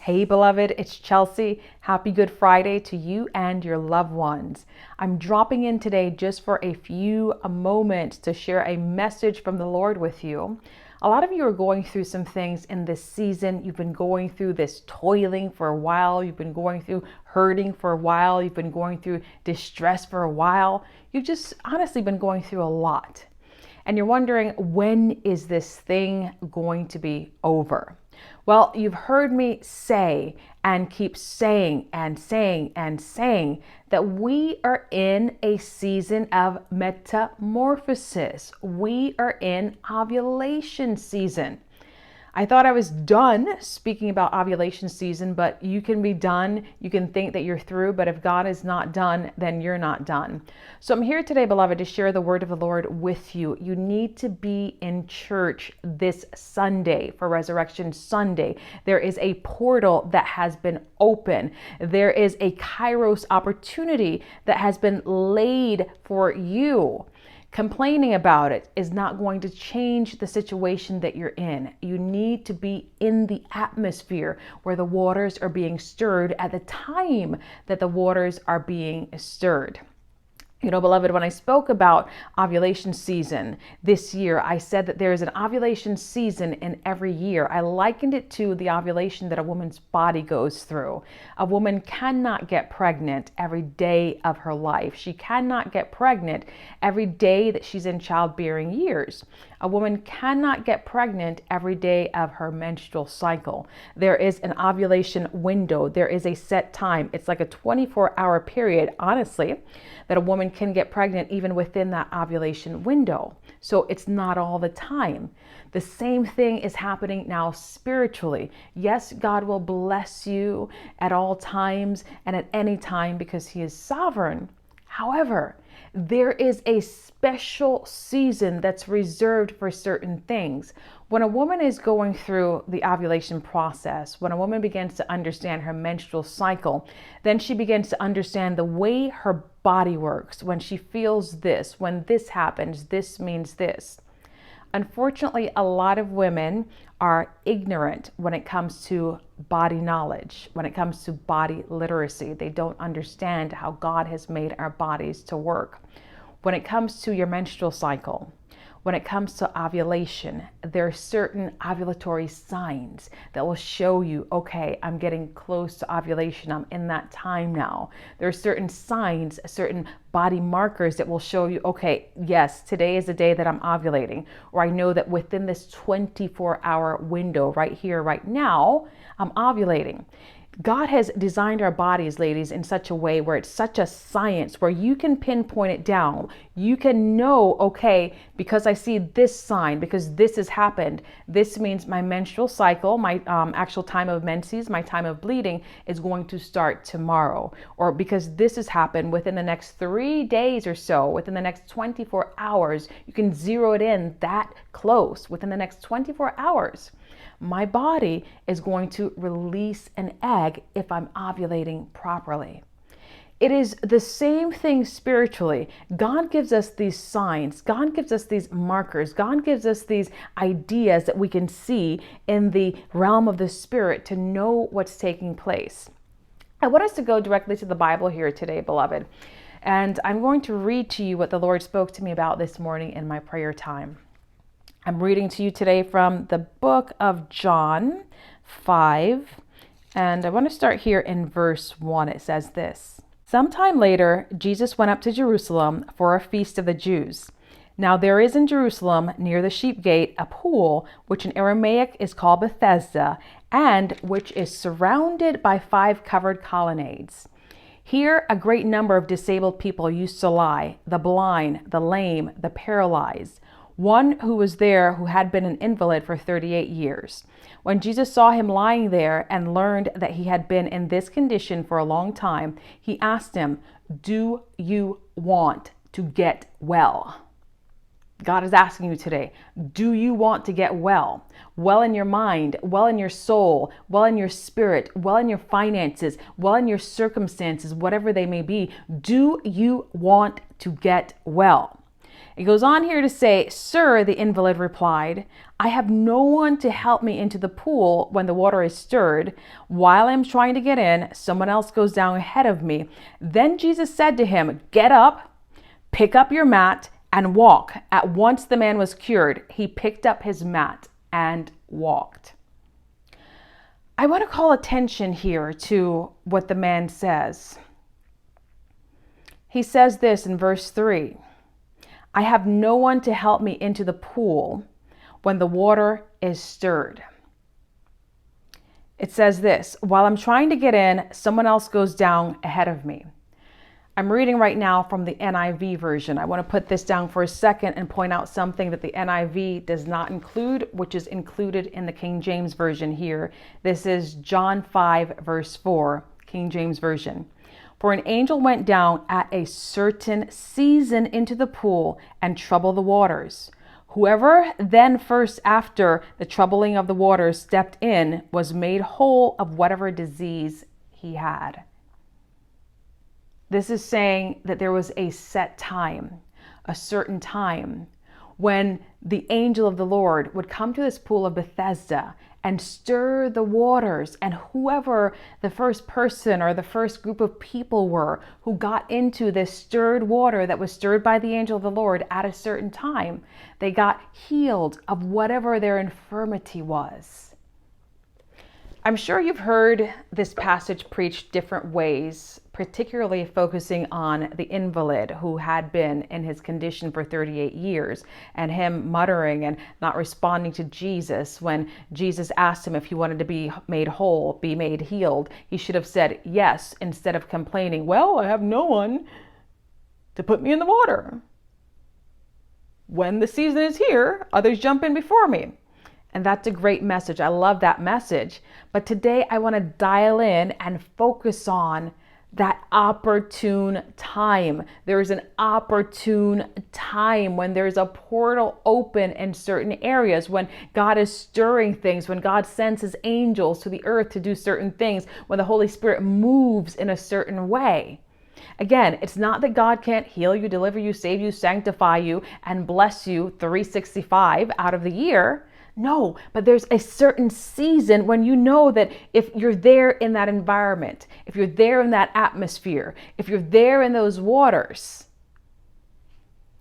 Hey, beloved, it's Chelsea. Happy Good Friday to you and your loved ones. I'm dropping in today just for a few moments to share a message from the Lord with you. A lot of you are going through some things in this season. You've been going through this toiling for a while. You've been going through hurting for a while. You've been going through distress for a while. You've just honestly been going through a lot. And you're wondering, when is this thing going to be over? Well, you've heard me say and keep saying and saying and saying that we are in a season of metamorphosis. We are in ovulation season. I thought I was done speaking about ovulation season, but you can be done. You can think that you're through, but if God is not done, then you're not done. So I'm here today, beloved, to share the word of the Lord with you. You need to be in church this Sunday for Resurrection Sunday. There is a portal that has been open. There is a Kairos opportunity that has been laid for you. Complaining about it is not going to change the situation that you're in. You need to be in the atmosphere where the waters are being stirred at the time that the waters are being stirred. You know, beloved, when I spoke about ovulation season this year, I said that there is an ovulation season in every year. I likened it to the ovulation that a woman's body goes through. A woman cannot get pregnant every day of her life. She cannot get pregnant every day that she's in childbearing years. A woman cannot get pregnant every day of her menstrual cycle. There is an ovulation window. There is a set time. It's like a 24-hour period, honestly, that a woman can get pregnant even within that ovulation window. So it's not all the time. The same thing is happening now spiritually. Yes, God will bless you at all times and at any time because He is sovereign. However, there is a special season that's reserved for certain things. When a woman is going through the ovulation process, when a woman begins to understand her menstrual cycle, then she begins to understand the way her body works. When she feels this, when this happens, this means this. Unfortunately, a lot of women are ignorant when it comes to body knowledge, when it comes to body literacy. They don't understand how God has made our bodies to work. When it comes to your menstrual cycle, when it comes to ovulation, there are certain ovulatory signs that will show you, okay, I'm getting close to ovulation. I'm in that time now. There are certain signs, certain body markers that will show you, okay, yes, today is the day that I'm ovulating. Or I know that within this 24-hour window right here, right now, I'm ovulating. God has designed our bodies, ladies, in such a way where it's such a science where you can pinpoint it down. You can know, okay, because I see this sign, because this has happened, this means my menstrual cycle, my actual time of menses, my time of bleeding is going to start tomorrow. Or because this has happened within the next 3 days or so, within the next 24 hours, you can zero it in that close within the next 24 hours. My body is going to release an egg if I'm ovulating properly. It is the same thing spiritually. God gives us these signs. God gives us these markers. God gives us these ideas that we can see in the realm of the spirit to know what's taking place. I want us to go directly to the Bible here today, beloved. And I'm going to read to you what the Lord spoke to me about this morning in my prayer time. I'm reading to you today from the book of John 5, and I want to start here in verse 1. It says this: Sometime later, Jesus went up to Jerusalem for a feast of the Jews. Now there is in Jerusalem, near the sheep gate, a pool, which in Aramaic is called Bethesda, and which is surrounded by 5 covered colonnades. Here a great number of disabled people used to lie, the blind, the lame, the paralyzed. One who was there who had been an invalid for 38 years. When Jesus saw him lying there and learned that he had been in this condition for a long time, he asked him, "Do you want to get well?" God is asking you today, do you want to get well? Well in your mind, well in your soul, well in your spirit, well in your finances, well in your circumstances, whatever they may be. Do you want to get well? It goes on here to say, "Sir," the invalid replied, "I have no one to help me into the pool when the water is stirred. While I'm trying to get in, someone else goes down ahead of me." Then Jesus said to him, "Get up, pick up your mat, and walk." At once the man was cured. He picked up his mat and walked. I want to call attention here to what the man says. He says this in verse 3. "I have no one to help me into the pool when the water is stirred." It says this, "While I'm trying to get in, someone else goes down ahead of me." I'm reading right now from the NIV version. I want to put this down for a second and point out something that the NIV does not include, which is included in the King James Version here. This is John 5, verse 4, King James Version. "For an angel went down at a certain season into the pool and troubled the waters. Whoever then first after the troubling of the waters stepped in was made whole of whatever disease he had." This is saying that there was a set time, a certain time, when the angel of the Lord would come to this pool of Bethesda and stir the waters, and whoever the first person or the first group of people were who got into this stirred water that was stirred by the angel of the Lord at a certain time, they got healed of whatever their infirmity was. I'm sure you've heard this passage preached different ways, particularly focusing on the invalid who had been in his condition for 38 years and him muttering and not responding to Jesus when Jesus asked him if he wanted to be made whole, be made healed. He should have said yes instead of complaining, "Well, I have no one to put me in the water. When the season is here, others jump in before me." And that's a great message. I love that message. But today I want to dial in and focus on that opportune time. There is an opportune time when there's a portal open in certain areas, when God is stirring things, when God sends his angels to the earth to do certain things, when the Holy Spirit moves in a certain way. Again, it's not that God can't heal you, deliver you, save you, sanctify you, and bless you 365 out of the year. No, but there's a certain season when you know that if you're there in that environment, if you're there in that atmosphere, if you're there in those waters,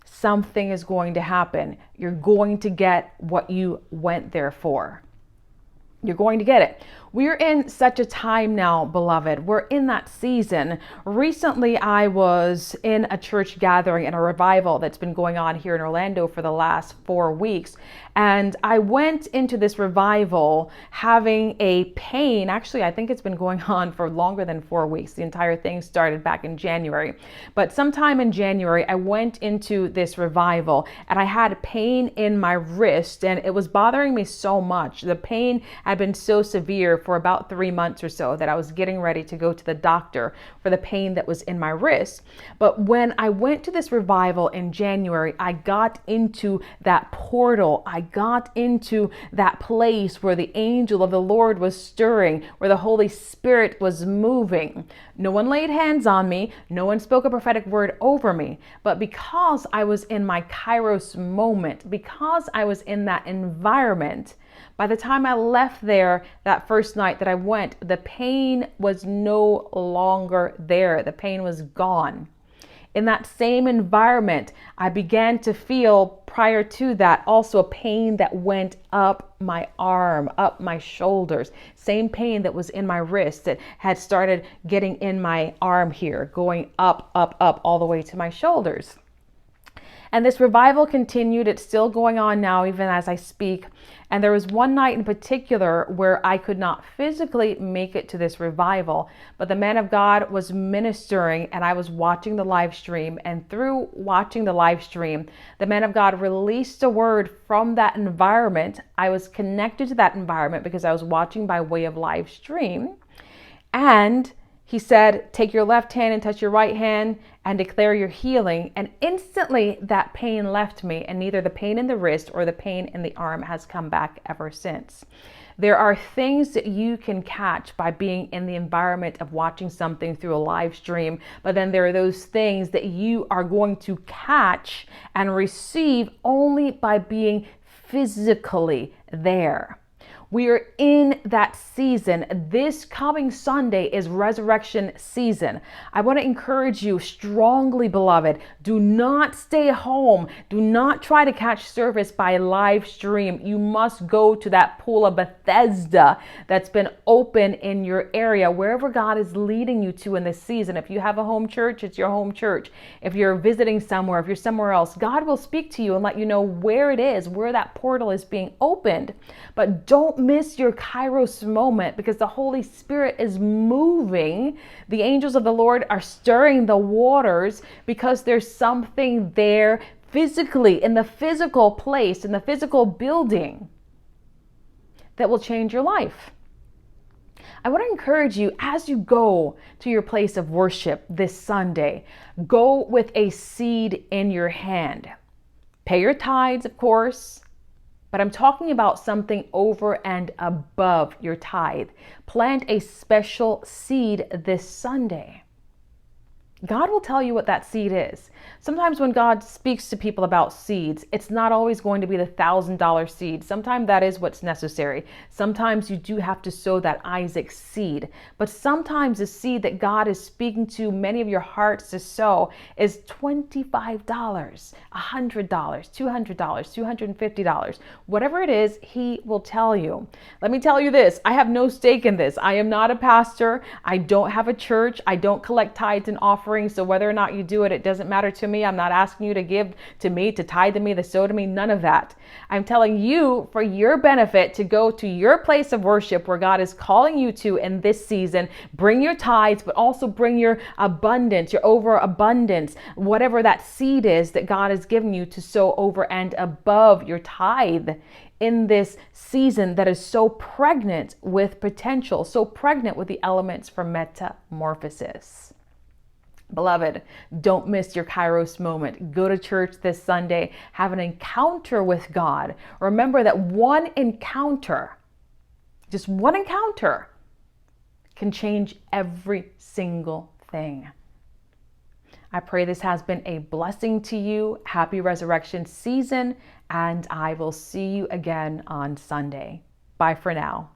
something is going to happen. You're going to get what you went there for. You're going to get it. We're in such a time now, beloved. We're in that season. Recently, I was in a church gathering and a revival that's been going on here in Orlando for the last 4 weeks. And I went into this revival having a pain. Actually, I think it's been going on for longer than 4 weeks. The entire thing started back in January. But sometime in January, I went into this revival and I had pain in my wrist and it was bothering me so much. The pain had been so severe for about 3 months or so that I was getting ready to go to the doctor for the pain that was in my wrist. But when I went to this revival in January, I got into that portal. I got into that place where the angel of the Lord was stirring, where the Holy Spirit was moving. No one laid hands on me. No one spoke a prophetic word over me. But because I was in my Kairos moment, because I was in that environment, by the time I left there that first night that I went, the pain was no longer there. The pain was gone. In that same environment, I began to feel prior to that also a pain that went up my arm, up my shoulders. Same pain that was in my wrist that had started getting in my arm here, going up, all the way to my shoulders. And this revival continued. It's still going on now, even as I speak. And there was one night in particular where I could not physically make it to this revival, but the man of God was ministering and I was watching the live stream. And through watching the live stream, the man of God released a word from that environment. I was connected to that environment because I was watching by way of live stream. And He said, take your left hand and touch your right hand and declare your healing. And instantly that pain left me, and neither the pain in the wrist or the pain in the arm has come back ever since. There are things that you can catch by being in the environment of watching something through a live stream, but then there are those things that you are going to catch and receive only by being physically there. We are in that season. This coming Sunday is resurrection season. I want to encourage you strongly, beloved, do not stay home. Do not try to catch service by live stream. You must go to that pool of Bethesda that's been open in your area, wherever God is leading you to in this season. If you have a home church, it's your home church. If you're visiting somewhere, if you're somewhere else, God will speak to you and let you know where it is, where that portal is being opened. But don't miss your Kairos moment, because the Holy Spirit is moving. The angels of the Lord are stirring the waters because there's something there physically, in the physical place, in the physical building, that will change your life. I want to encourage you, as you go to your place of worship this Sunday, go with a seed in your hand. Pay your tithes, of course. But I'm talking about something over and above your tithe. Plant a special seed this Sunday. God will tell you what that seed is. Sometimes when God speaks to people about seeds, it's not always going to be the $1,000 seed. Sometimes that is what's necessary. Sometimes you do have to sow that Isaac seed. But sometimes the seed that God is speaking to many of your hearts to sow is $25, $100, $200, $250. Whatever it is, He will tell you. Let me tell you this. I have no stake in this. I am not a pastor. I don't have a church. I don't collect tithes and offerings. So whether or not you do it, it doesn't matter to me. I'm not asking you to give to me, to tithe to me, to sow to me, none of that. I'm telling you, for your benefit, to go to your place of worship where God is calling you to in this season. Bring your tithes, but also bring your abundance, your overabundance, whatever that seed is that God has given you to sow over and above your tithe in this season that is so pregnant with potential, so pregnant with the elements for metamorphosis. Beloved, don't miss your Kairos moment. Go to church this Sunday. Have an encounter with God. Remember that one encounter, just one encounter, can change every single thing. I pray this has been a blessing to you. Happy resurrection season, and I will see you again on Sunday. Bye for now.